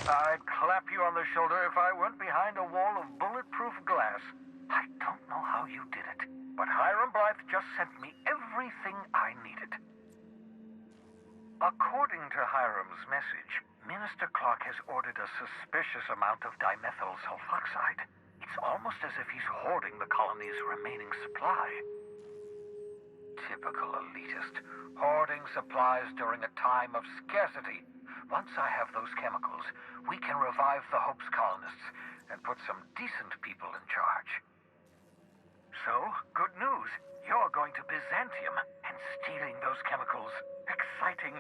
I'd clap you on the shoulder if I weren't behind a wall of bulletproof glass. I don't know how you did it, but Hiram Blythe just sent me everything I needed. According to Hiram's message, Minister Clark has ordered a suspicious amount of dimethyl sulfoxide. It's almost as if he's hoarding the colony's remaining supply. Typical elitist, hoarding supplies during a time of scarcity. Once I have those chemicals, we can revive the Hope's colonists and put some decent people in charge. So, good news. You're going to Byzantium and stealing those chemicals. Exciting.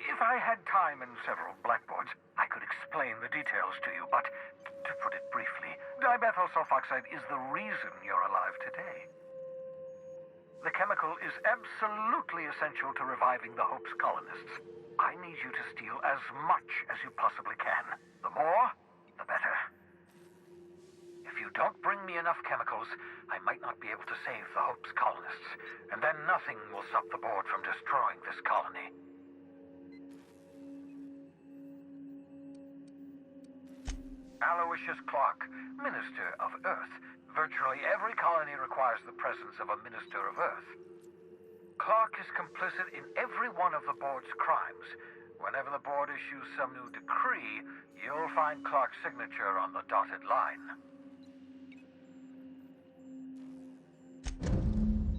If I had time and several blackboards, I could explain the details to you, but to put it briefly, dimethyl sulfoxide is the reason you're alive today. The chemical is absolutely essential to reviving the Hope's colonists. I need you to steal as much as you possibly can. The more, the better. If you don't bring me enough chemicals, I might not be able to save the Hope's colonists, and then nothing will stop the board from destroying this colony. Aloysius Clark, Minister of Earth. Virtually every colony requires the presence of a Minister of Earth. Clark is complicit in every one of the board's crimes. Whenever the board issues some new decree, you'll find Clark's signature on the dotted line.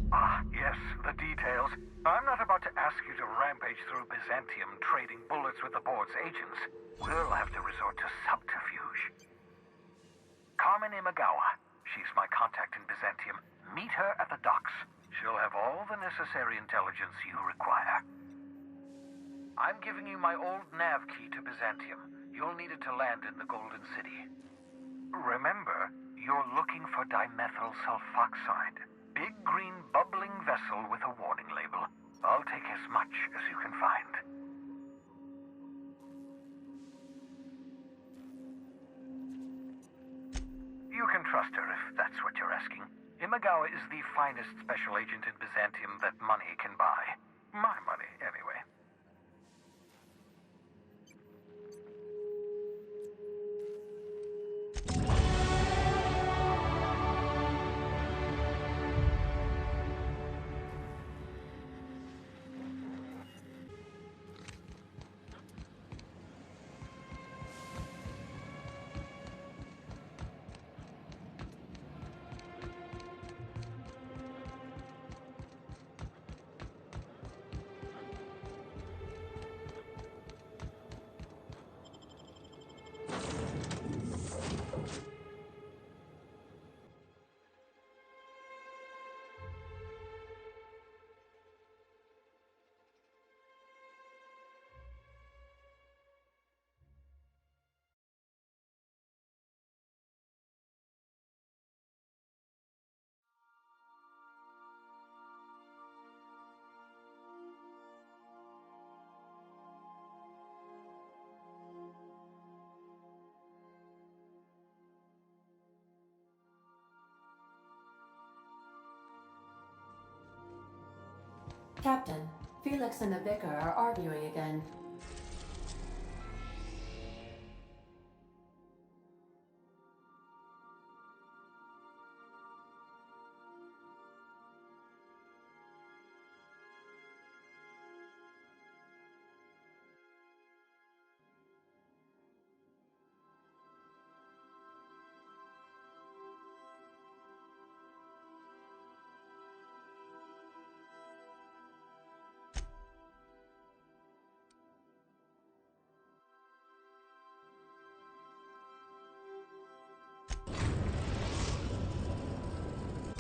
Ah, yes, the details. I'm not about to ask you to rampage through Byzantium trading bullets with the board's agents. We'll have to resort to subterfuge. Carmen Imagawa. She's my contact in Byzantium. Meet her at the docks. She'll have all the necessary intelligence you require. I'm giving you my old nav key to Byzantium. You'll need it to land in the Golden City. Remember, you're looking for dimethyl sulfoxide. Big green bubbling vessel with a warning label. I'll take as much as you can find. You can trust her if that's what you're asking. Imagawa is the finest special agent in Byzantium that money can buy. My money, anyway. Captain, Felix and the Vicar are arguing again.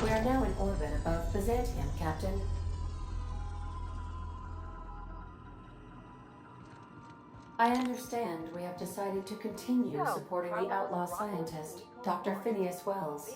We are now in orbit above Byzantium, Captain. I understand we have decided to continue supporting the outlaw scientist, Dr. Phineas Wells.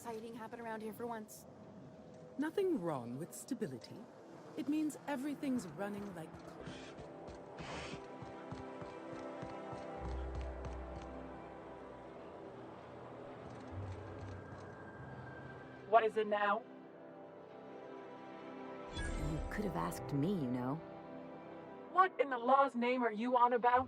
exciting happen around here for once? Nothing wrong with stability. It means everything's running like clockwork. What is it now? You could have asked me, you know. What in the law's name are you on about?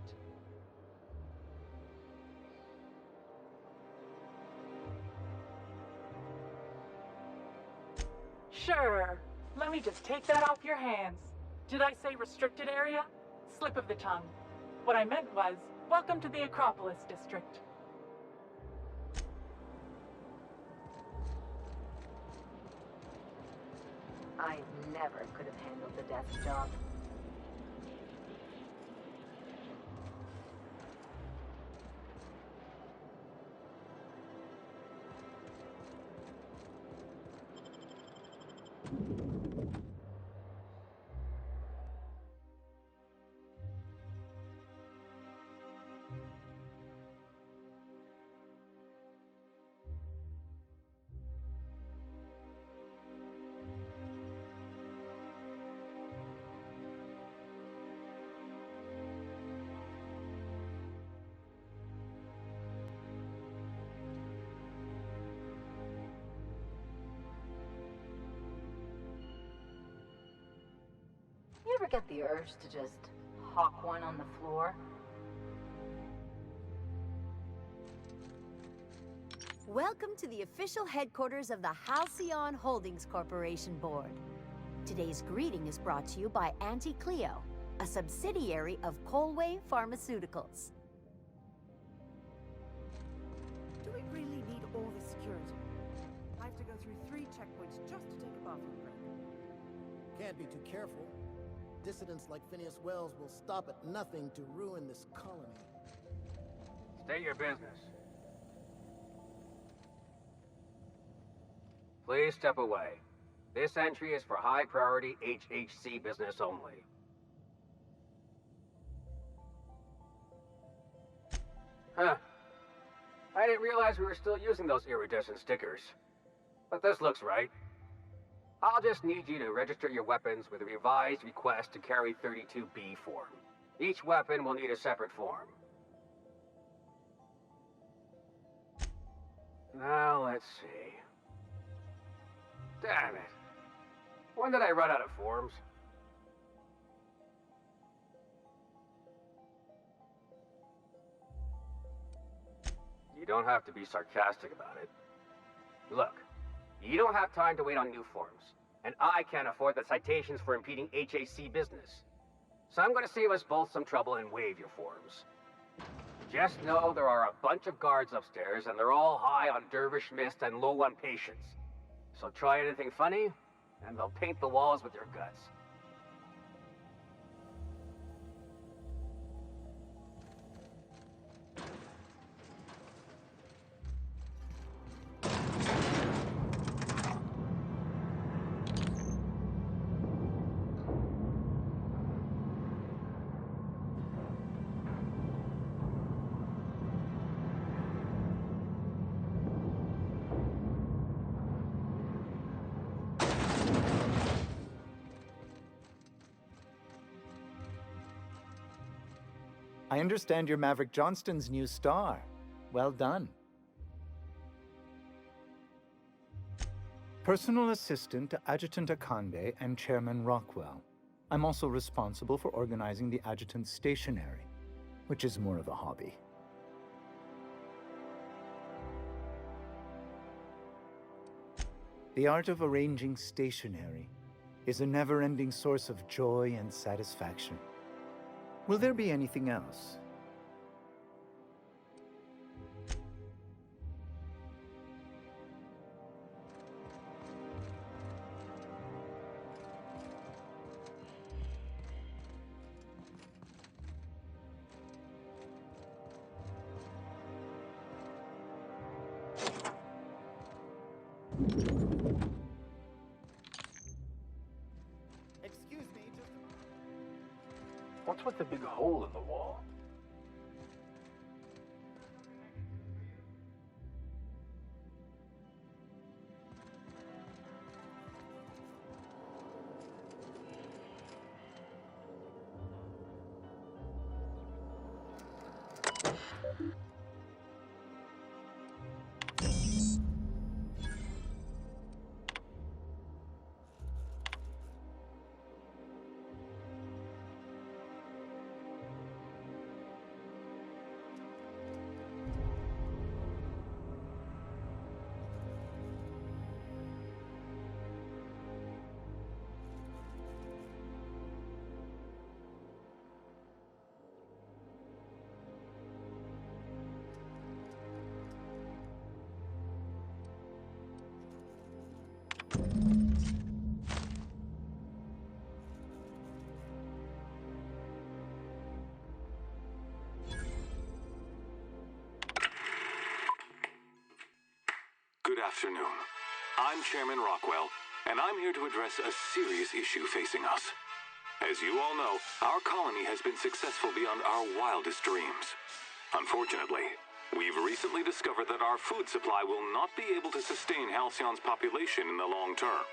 Sure. Let me just take that off your hands. Did I say restricted area? Slip of the tongue. What I meant was, welcome to the Acropolis District. I never could have handled the desk job. You ever get the urge to just hawk one on the floor? Welcome to the official headquarters of the Halcyon Holdings Corporation Board. Today's greeting is brought to you by Auntie Cleo, a subsidiary of Colway Pharmaceuticals. Do we really need all this security? I have to go through 3 checkpoints just to take a bathroom break. Can't be too careful. Dissidents like Phineas Wells will stop at nothing to ruin this colony. State your business. Please step away. This entry is for high-priority HHC business only. Huh. I didn't realize we were still using those iridescent stickers. But this looks right. I'll just need you to register your weapons with a revised request to carry 32B form. Each weapon will need a separate form. Now, let's see. Damn it. When did I run out of forms? You don't have to be sarcastic about it. Look, you don't have time to wait on new forms, and I can't afford the citations for impeding HAC business. So I'm going to save us both some trouble and waive your forms. Just know there are a bunch of guards upstairs, and they're all high on dervish mist and low on patience. So try anything funny, and they'll paint the walls with your guts. I understand you're Maverick Johnston's new star. Well done. Personal assistant to Adjutant Akande and Chairman Rockwell. I'm also responsible for organizing the adjutant's stationery, which is more of a hobby. The art of arranging stationery is a never-ending source of joy and satisfaction. Will there be anything else? Excuse me, just... What's with the big hole in the wall? Good afternoon. I'm Chairman Rockwell, and I'm here to address a serious issue facing us. As you all know, our colony has been successful beyond our wildest dreams. Unfortunately, we've recently discovered that our food supply will not be able to sustain Halcyon's population in the long term.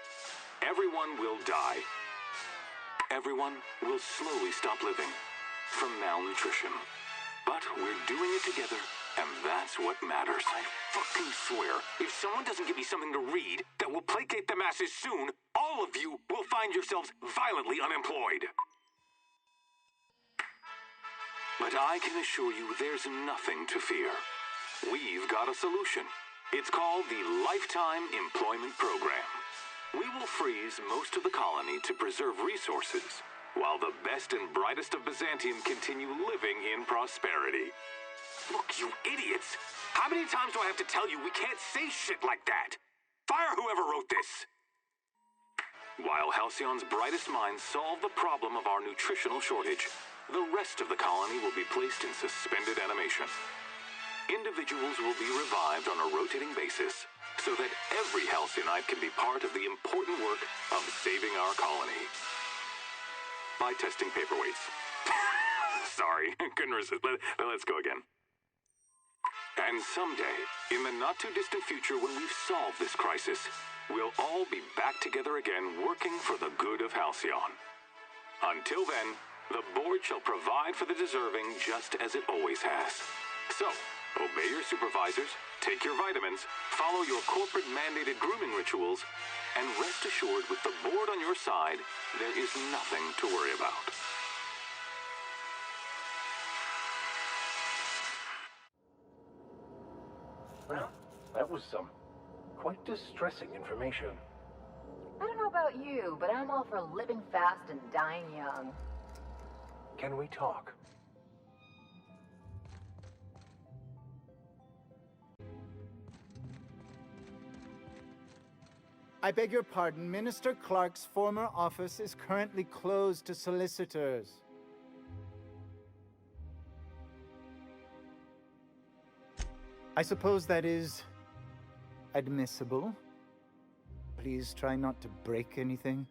Everyone will die. Everyone will slowly stop living from malnutrition. But we're doing it together, and that's what matters. I fucking swear, if someone doesn't give me something to read that will placate the masses soon, all of you will find yourselves violently unemployed. But I can assure you there's nothing to fear. We've got a solution. It's called the Lifetime Employment Program. We will freeze most of the colony to preserve resources, while the best and brightest of Byzantium continue living in prosperity. Look, you idiots! How many times do I have to tell you we can't say shit like that? Fire whoever wrote this! While Halcyon's brightest minds solve the problem of our nutritional shortage, the rest of the colony will be placed in suspended animation. Individuals will be revived on a rotating basis, so that every Halcyon can be part of the important work of saving our colony. By testing paperweights. Sorry, couldn't resist. Let's go again. And someday, in the not-too-distant future when we've solved this crisis, we'll all be back together again working for the good of Halcyon. Until then, the board shall provide for the deserving just as it always has. So, obey your supervisors, take your vitamins, follow your corporate-mandated grooming rituals, and rest assured with the board on your side, there is nothing to worry about. Well, that was some quite distressing information. I don't know about you, but I'm all for living fast and dying young. Can we talk? I beg your pardon, Minister Clark's former office is currently closed to solicitors. I suppose that is admissible. Please try not to break anything.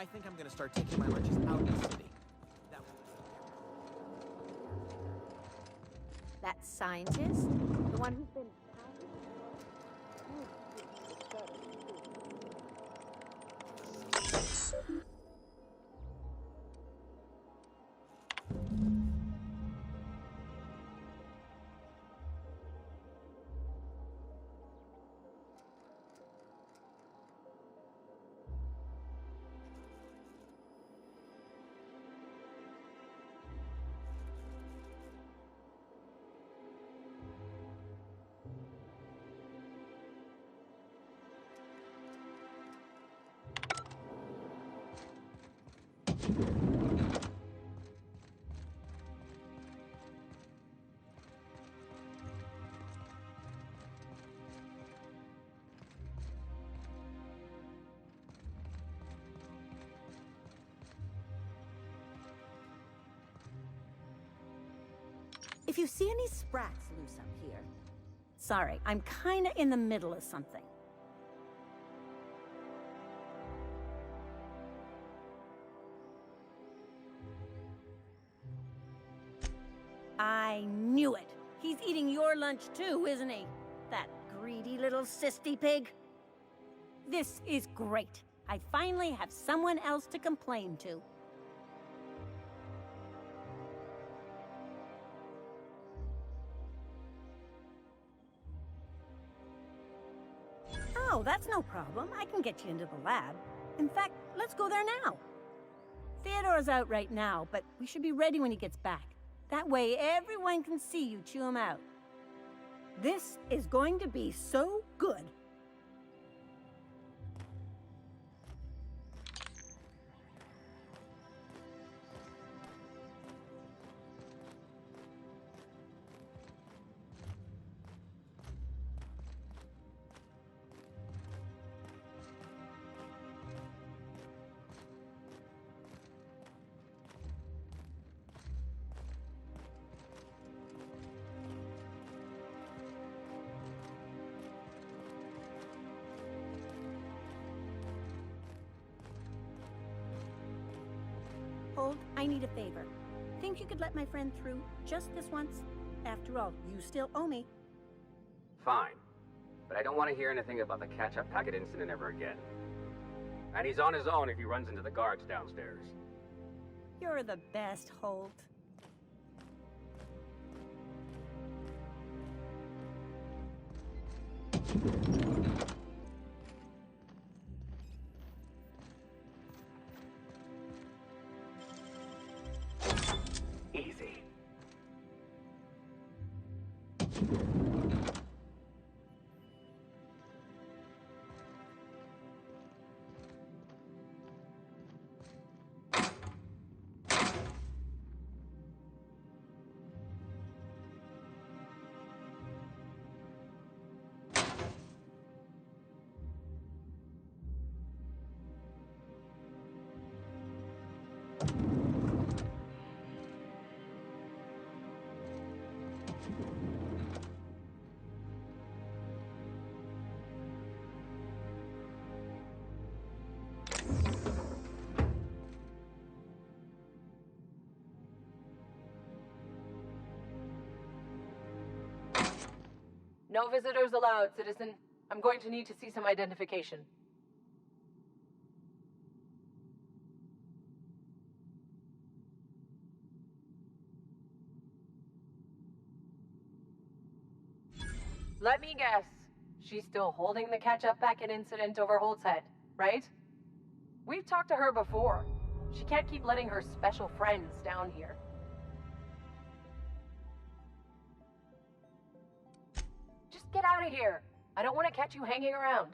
I think I'm gonna start taking my lunches out in the city. That way. That scientist? The one who's been... If you see any sprats loose up here... Sorry, I'm kinda in the middle of something. I knew it! He's eating your lunch too, isn't he? That greedy little cysty pig. This is great. I finally have someone else to complain to. Oh, that's no problem. I can get you into the lab. In fact, let's go there now. Theodore's out right now, but we should be ready when he gets back. That way everyone can see you chew him out. This is going to be so good. Hold, I need a favor. Think you could let my friend through just this once? After all, you still owe me. Fine. But I don't want to hear anything about the catch-up packet incident ever again. And he's on his own if he runs into the guards downstairs. You're the best, Holt. Easy. No visitors allowed, citizen. I'm going to need to see some identification. Let me guess. She's still holding the catch-up packet incident over Holt's head, right? We've talked to her before. She can't keep letting her special friends down here. Just get out of here. I don't want to catch you hanging around.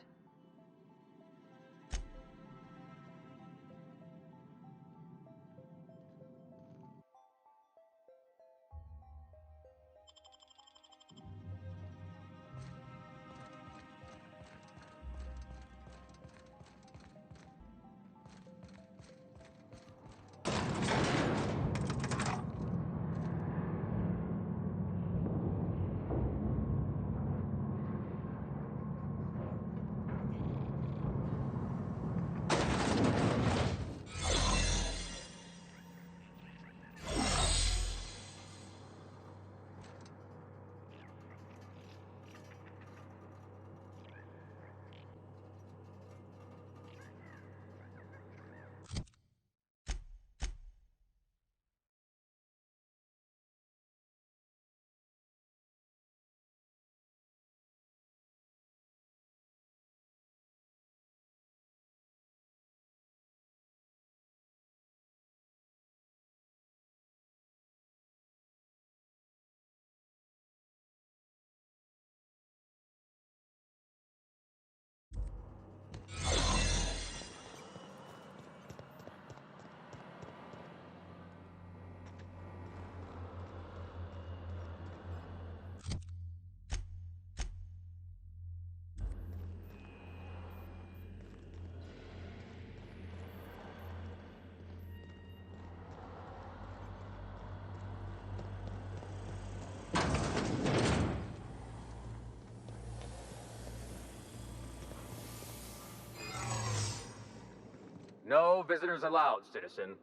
No visitors allowed, citizen.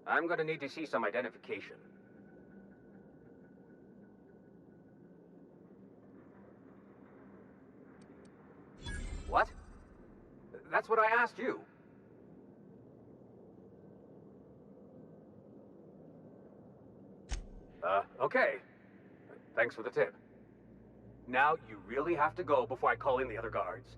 I'm gonna need to see some identification. What? That's what I asked you. Okay. Thanks for the tip. Now you really have to go before I call in the other guards.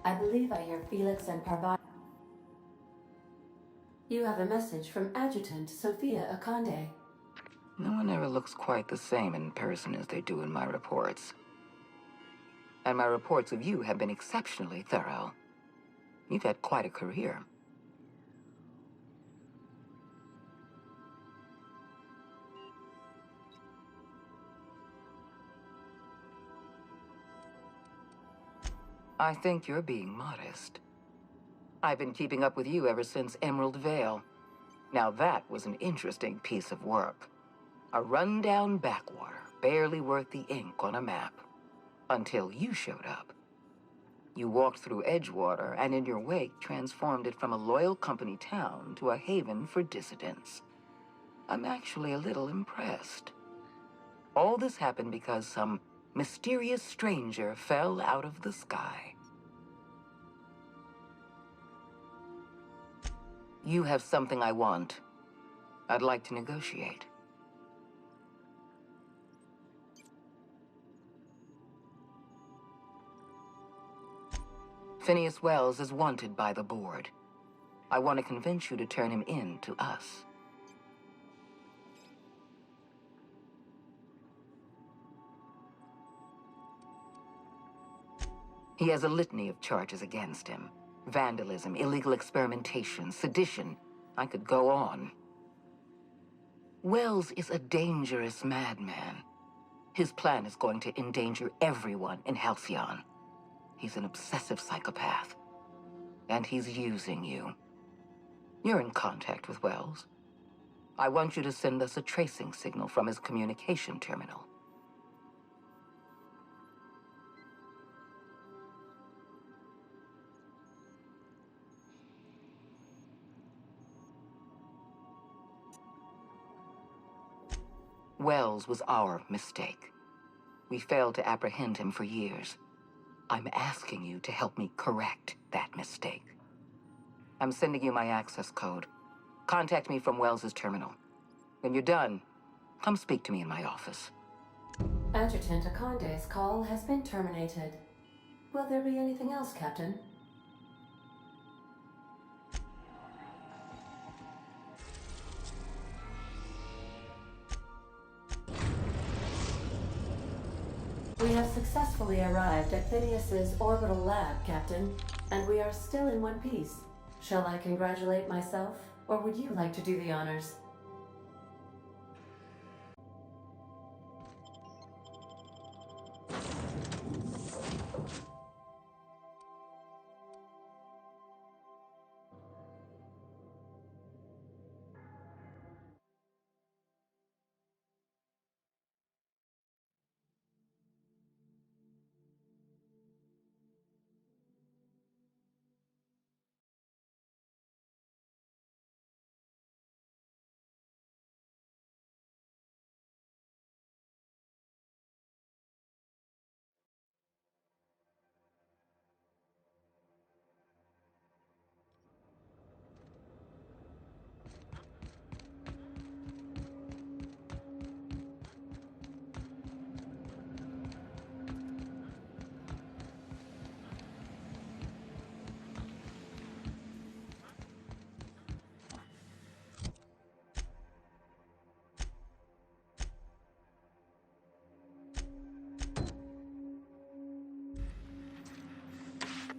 I believe I hear Felix and Parvati. You have a message from Adjutant Sophia Akande. No one ever looks quite the same in person as they do in my reports. And my reports of you have been exceptionally thorough. You've had quite a career. I think you're being modest. I've been keeping up with you ever since Emerald Vale. Now that was an interesting piece of work. A rundown backwater, barely worth the ink on a map. Until you showed up. You walked through Edgewater and in your wake transformed it from a loyal company town to a haven for dissidents. I'm actually a little impressed. All this happened because some mysterious stranger fell out of the sky. You have something I want. I'd like to negotiate. Phineas Wells is wanted by the board. I want to convince you to turn him in to us. He has a litany of charges against him. Vandalism, illegal experimentation, sedition. I could go on. Wells is a dangerous madman. His plan is going to endanger everyone in Halcyon. He's an obsessive psychopath. And he's using you. You're in contact with Wells. I want you to send us a tracing signal from his communication terminal. Wells was our mistake. We failed to apprehend him for years. I'm asking you to help me correct that mistake. I'm sending you my access code. Contact me from Wells's terminal. When you're done, come speak to me in my office. Adjutant Akonde's call has been terminated. Will there be anything else, Captain? We have successfully arrived at Phineas's orbital lab, Captain, and we are still in one piece. Shall I congratulate myself, or would you like to do the honors?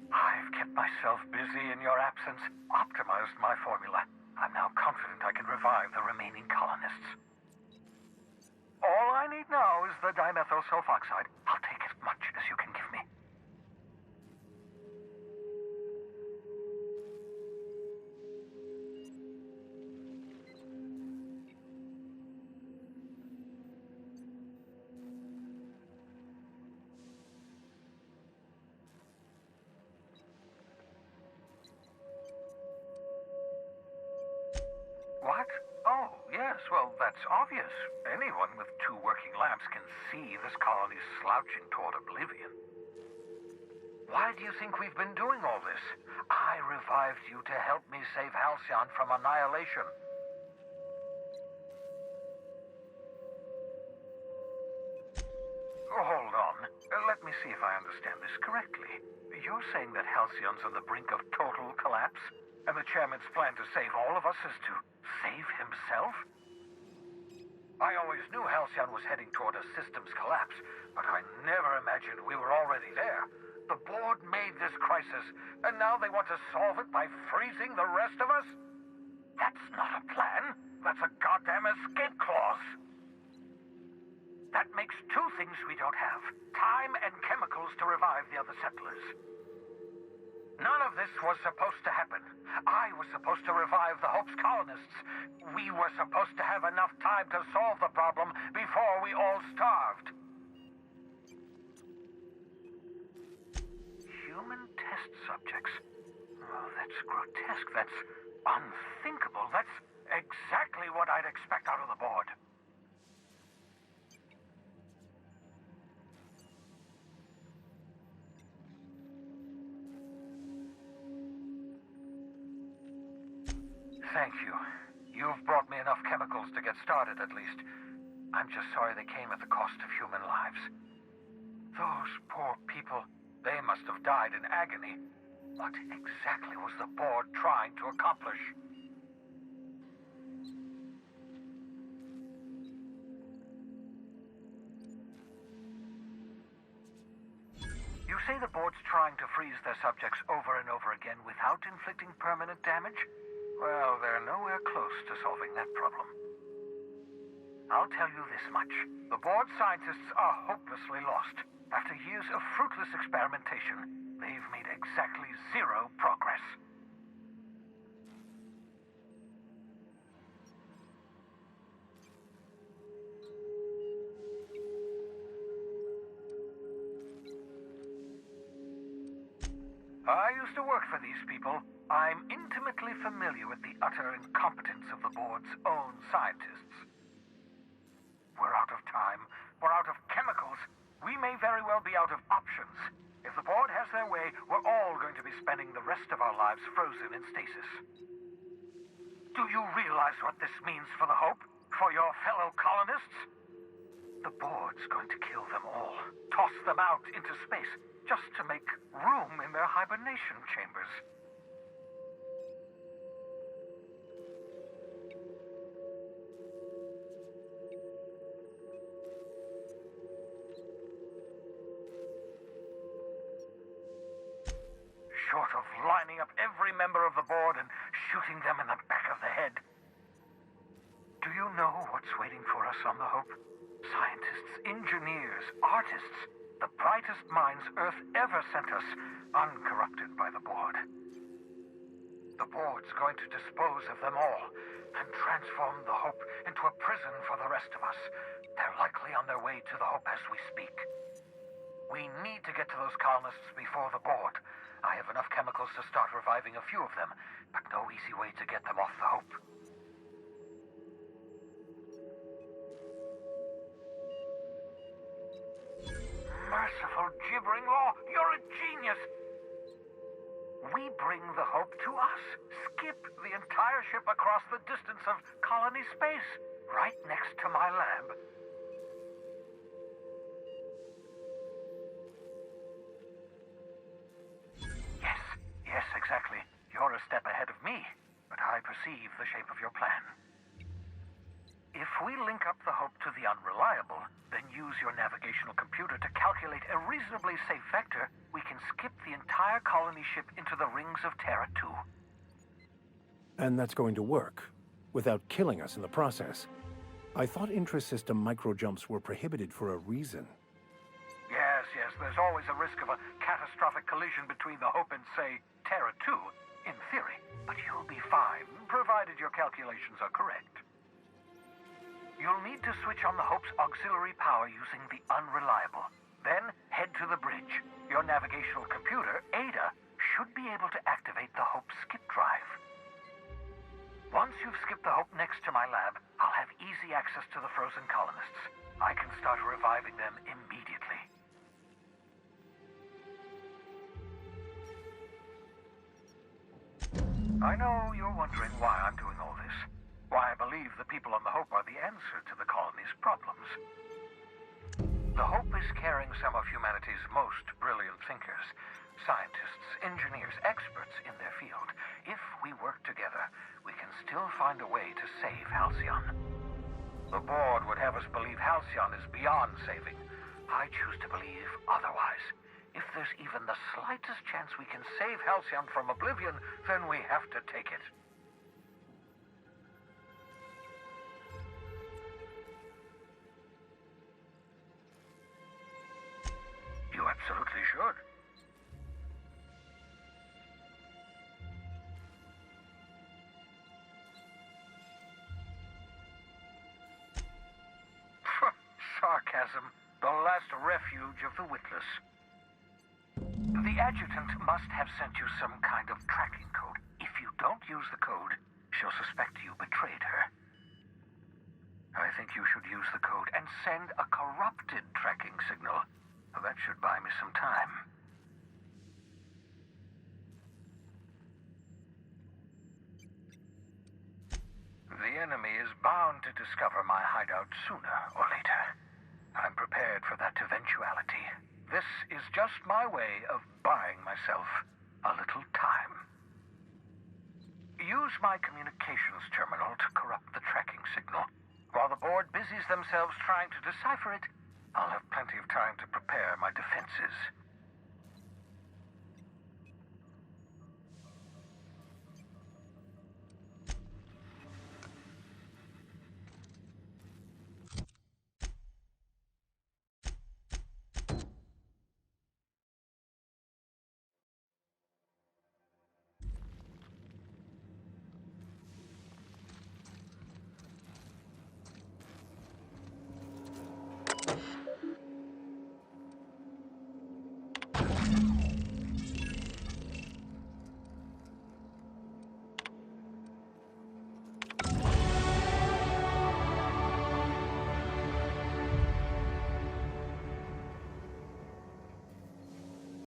I've kept myself busy in your absence, optimized my formula. I'm now confident I can revive the remaining colonists. All I need now is the dimethyl sulfoxide. I'll take as much as you can give me. What? Oh, yes, well, that's obvious. Anyone with 2 working labs can see this colony's slouching toward oblivion. Why do you think we've been doing all this? I revived you to help me save Halcyon from annihilation. Hold on. Let me see if I understand this correctly. You're saying that Halcyon's on the brink of total collapse? And the chairman's plan to save all of us is to save himself? I always knew Halcyon was heading toward a systems collapse, but I never imagined we were already there. The board made this crisis, and now they want to solve it by freezing the rest of us? That's not a plan. That's a goddamn escape clause. That makes 2 things we don't have. Time and chemicals to revive the other settlers. None of this was supposed to happen. I was supposed to revive the Hope's colonists. We were supposed to have enough time to solve the problem before we all starved. Human test subjects? Oh, that's grotesque. That's unthinkable. That's exactly what I'd expect out of the board. Thank you. You've brought me enough chemicals to get started, at least. I'm just sorry they came at the cost of human lives. Those poor people, they must have died in agony. What exactly was the board trying to accomplish? You say the board's trying to freeze their subjects over and over again without inflicting permanent damage? Well, they're nowhere close to solving that problem. I'll tell you this much. The board scientists are hopelessly lost. After years of fruitless experimentation, they've made exactly zero progress. I used to work for these people. I'm intimately familiar with the utter incompetence of the board's own scientists. We're out of time. We're out of chemicals. We may very well be out of options. If the board has their way, we're all going to be spending the rest of our lives frozen in stasis. Do you realize what this means for the Hope? For your fellow colonists? The board's going to kill them all. Toss them out into space, just to make room in their hibernation chambers. Short of lining up every member of the board and shooting them in the back of the head. Do you know what's waiting for us on the Hope? Scientists, engineers, artists, the brightest minds Earth ever sent us, uncorrupted by the board. The board's going to dispose of them all and transform the Hope into a prison for the rest of us. They're likely on their way to the Hope as we speak. We need to get to those colonists before the board. I have enough chemicals to start reviving a few of them, but no easy way to get them off the Hope. Merciful gibbering law, you're a genius! We bring the Hope to us. Skip the entire ship across the distance of colony space, right next to my lab. Yes, exactly. You're a step ahead of me, but I perceive the shape of your plan. If we link up the Hope to the Unreliable, then use your navigational computer to calculate a reasonably safe vector, we can skip the entire colony ship into the rings of Terra 2. And that's going to work, without killing us in the process. I thought intra-system microjumps were prohibited for a reason. Yes, there's always a risk of a catastrophic collision between the Hope and, say, Terra 2, in theory. But you'll be fine, provided your calculations are correct. You'll need to switch on the Hope's auxiliary power using the Unreliable. Then head to the bridge. Your navigational computer, Ada, should be able to activate the Hope's skip drive. Once you've skipped the Hope next to my lab, I'll have easy access to the frozen colonists. I can start reviving them immediately. I know you're wondering why I'm doing all this. Why I believe the people on the Hope are the answer to the colony's problems. The Hope is carrying some of humanity's most brilliant thinkers, scientists, engineers, experts in their field. If we work together, we can still find a way to save Halcyon. The board would have us believe Halcyon is beyond saving. I choose to believe otherwise. If there's even the slightest chance we can save Halcyon from oblivion, then we have to take it. You absolutely should. Sarcasm, the last refuge of the witless. The adjutant must have sent you some kind of tracking code. If you don't use the code, she'll suspect you betrayed her. I think you should use the code and send a corrupted tracking signal. That should buy me some time. The enemy is bound to discover my hideout sooner or later. I'm prepared for that eventuality. This is just my way of buying myself a little time. use my communications terminal to corrupt the tracking signal. While the board busies themselves trying to decipher it, I'll have plenty of time to prepare my defenses.